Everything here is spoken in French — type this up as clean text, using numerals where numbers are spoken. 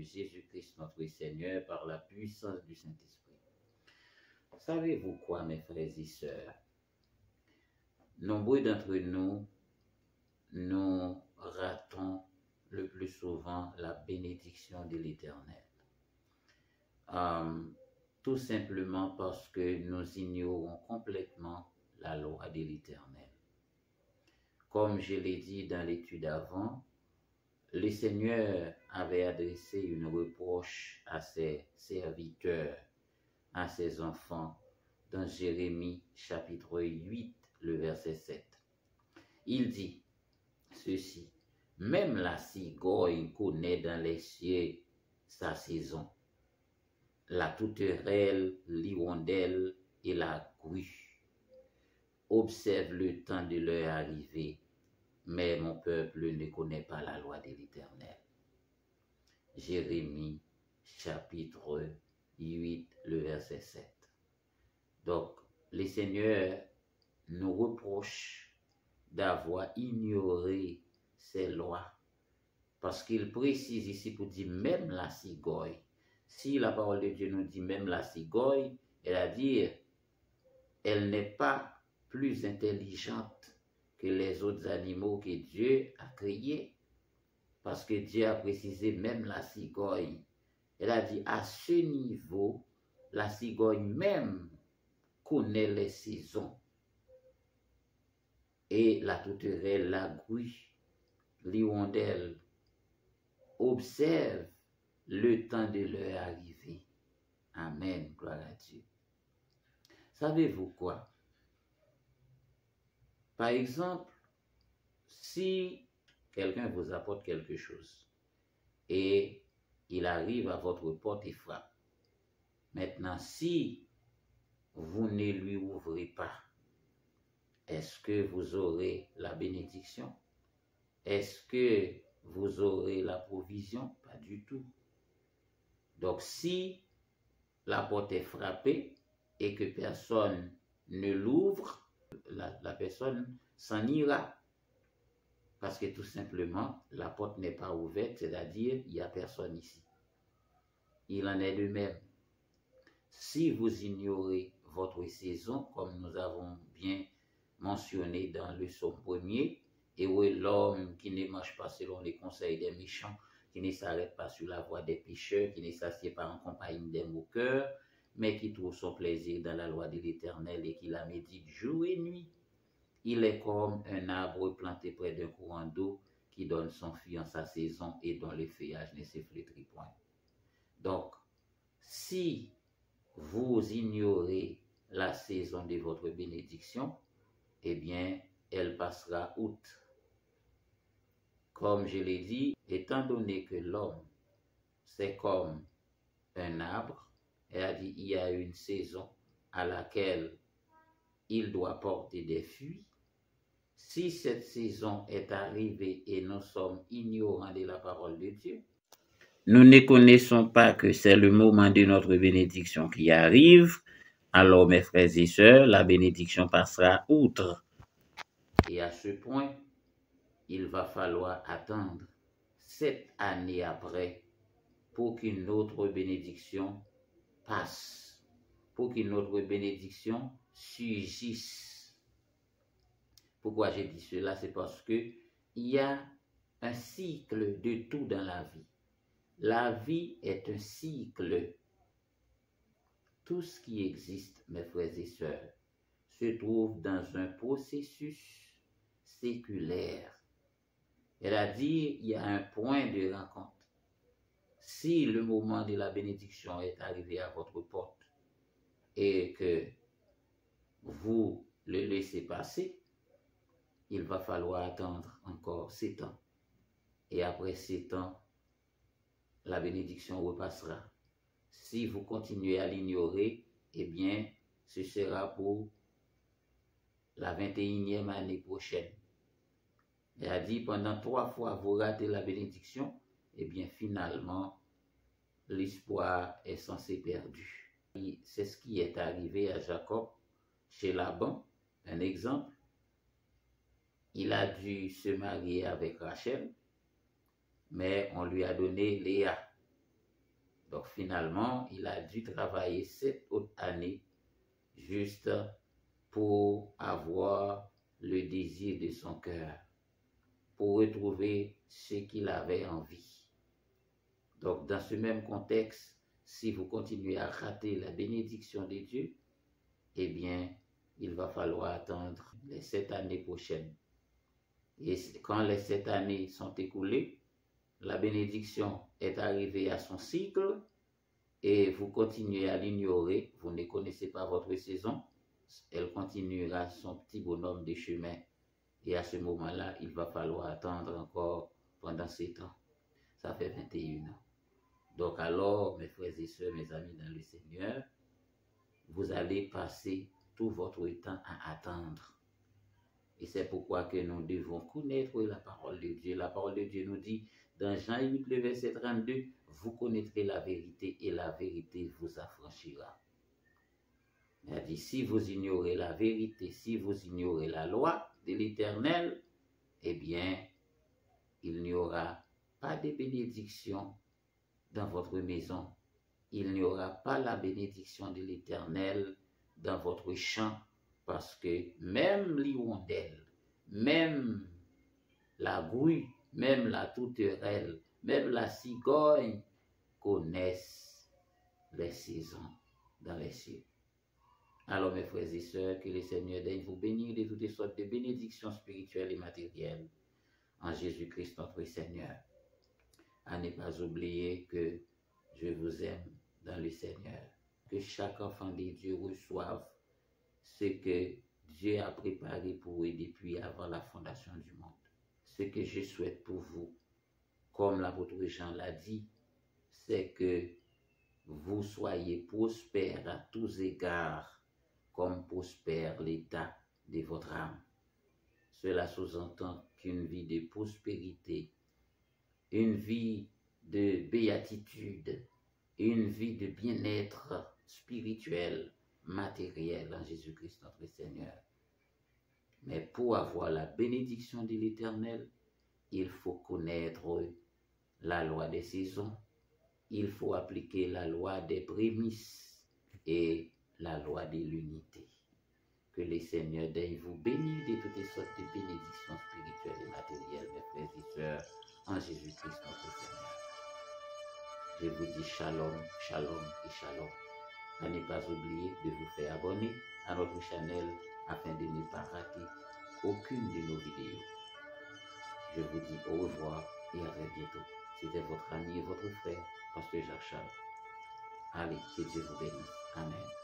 Jésus-Christ notre Seigneur par la puissance du Saint-Esprit. Savez-vous quoi, mes frères et sœurs? Nombreux d'entre nous, nous ratons le plus souvent la bénédiction de l'Éternel. Tout simplement parce que nous ignorons complètement la loi de l'Éternel. Comme je l'ai dit dans l'étude avant, le Seigneur avait adressé une reproche à ses serviteurs, à ses enfants, dans Jérémie chapitre 8, le verset 7. Il dit ceci: « Même la cigogne connaît dans les cieux sa saison, la tourterelle, l'hirondelle et la grue observent le temps de leur arrivée, mais mon peuple ne connaît pas la loi de l'Éternel. » Jérémie chapitre 8, le verset 7. Donc, le Seigneur nous reproche d'avoir ignoré ces lois, parce qu'il précise ici pour dire même la cigogne. Si la parole de Dieu nous dit même la cigogne, c'est-à-dire elle n'est pas plus intelligente que les autres animaux que Dieu a créés, parce que Dieu a précisé même la cigogne. Elle a dit à ce niveau, la cigogne même connaît les saisons. Et la tourterelle, la grue, l'hirondelle observe le temps de leur arrivée. Amen, gloire à Dieu. Savez-vous quoi? Par exemple, si quelqu'un vous apporte quelque chose et il arrive à votre porte et frappe, maintenant, si vous ne lui ouvrez pas, est-ce que vous aurez la bénédiction? Est-ce que vous aurez la provision? Pas du tout. Donc, si la porte est frappée et que personne ne l'ouvre, la personne s'en ira. Parce que tout simplement, la porte n'est pas ouverte, c'est-à-dire il n'y a personne ici. Il en est de même. Si vous ignorez votre saison, comme nous avons bien mentionné dans le psaume 1er, et où est l'homme qui ne marche pas selon les conseils des méchants, qui ne s'arrête pas sur la voie des pécheurs, qui ne s'assied pas en compagnie des moqueurs, mais qui trouve son plaisir dans la loi de l'Éternel et qui la médite jour et nuit. Il est comme un arbre planté près d'un courant d'eau qui donne son fruit en sa saison et dont le feuillage ne se flétrit point. Donc, si vous ignorez la saison de votre bénédiction, eh bien, elle passera outre. Comme je l'ai dit, étant donné que l'homme, c'est comme un arbre, elle a dit il y a une saison à laquelle il doit porter des fruits. Si cette saison est arrivée et nous sommes ignorants de la parole de Dieu, nous ne connaissons pas que c'est le moment de notre bénédiction qui arrive, alors mes frères et sœurs, la bénédiction passera outre. Et à ce point, il va falloir attendre 7 années après pour qu'une autre bénédiction passe, pour qu'une autre bénédiction surgisse. Pourquoi j'ai dit cela? C'est parce que il y a un cycle de tout dans la vie. La vie est un cycle. Tout ce qui existe, mes frères et sœurs, se trouve dans un processus séculaire. C'est-à-dire, il y a un point de rencontre. Si le moment de la bénédiction est arrivé à votre porte et que vous le laissez passer, il va falloir attendre encore 7 ans. Et après 7 ans, la bénédiction repassera. Si vous continuez à l'ignorer, eh bien, ce sera pour la 21e année prochaine. Il a dit, pendant 3 fois, vous ratez la bénédiction, eh bien, finalement, l'espoir est censé perdu. C'est ce qui est arrivé à Jacob chez Laban. Un exemple, il a dû se marier avec Rachel, mais on lui a donné Léa. Donc finalement, il a dû travailler 7 autres années juste pour avoir le désir de son cœur, pour retrouver ce qu'il avait envie. Donc dans ce même contexte, si vous continuez à rater la bénédiction de Dieu, eh bien, il va falloir attendre les 7 années prochaines. Et quand les 7 années sont écoulées, la bénédiction est arrivée à son cycle et vous continuez à l'ignorer, vous ne connaissez pas votre saison, elle continuera son petit bonhomme de chemin. Et à ce moment-là, il va falloir attendre encore pendant 7 ans. Ça fait 21 ans. Donc alors, mes frères et sœurs, mes amis dans le Seigneur, vous allez passer tout votre temps à attendre. Et c'est pourquoi que nous devons connaître la parole de Dieu. La parole de Dieu nous dit, dans Jean 8, le verset 32, vous connaîtrez la vérité et la vérité vous affranchira. Il a dit, si vous ignorez la vérité, si vous ignorez la loi de l'Éternel, eh bien, il n'y aura pas de bénédiction dans votre maison. Il n'y aura pas la bénédiction de l'Éternel dans votre champ, parce que même l'hirondelle, même la grue, même la tourterelle, même la cigogne connaissent les saisons dans les cieux. Alors mes frères et sœurs, que le Seigneur daigne vous bénir de toutes sortes de bénédictions spirituelles et matérielles en Jésus-Christ notre Seigneur. À ne pas oublier que je vous aime dans le Seigneur. Que chaque enfant de Dieu reçoive ce que Dieu a préparé pour eux depuis avant la fondation du monde. Ce que je souhaite pour vous, comme l'apôtre Jean l'a dit, c'est que vous soyez prospères à tous égards, comme prospère l'état de votre âme. Cela sous-entend qu'une vie de prospérité, une vie de béatitude, une vie de bien-être spirituel, matériel en Jésus-Christ notre Seigneur. Mais pour avoir la bénédiction de l'Éternel, il faut connaître la loi des saisons, il faut appliquer la loi des prémices et la loi de l'unité. Que le Seigneur daigne vous bénir de toutes sortes de bénédictions spirituelles et matérielles, mes frères et sœurs, en Jésus-Christ notre Seigneur. Je vous dis shalom, shalom et shalom. À ne pas oublier de vous faire abonner à notre chaîne afin de ne pas rater aucune de nos vidéos. Je vous dis au revoir et à très bientôt. C'était votre ami et votre frère, Pasteur Jacques Charles. Allez, que Dieu vous bénisse. Amen.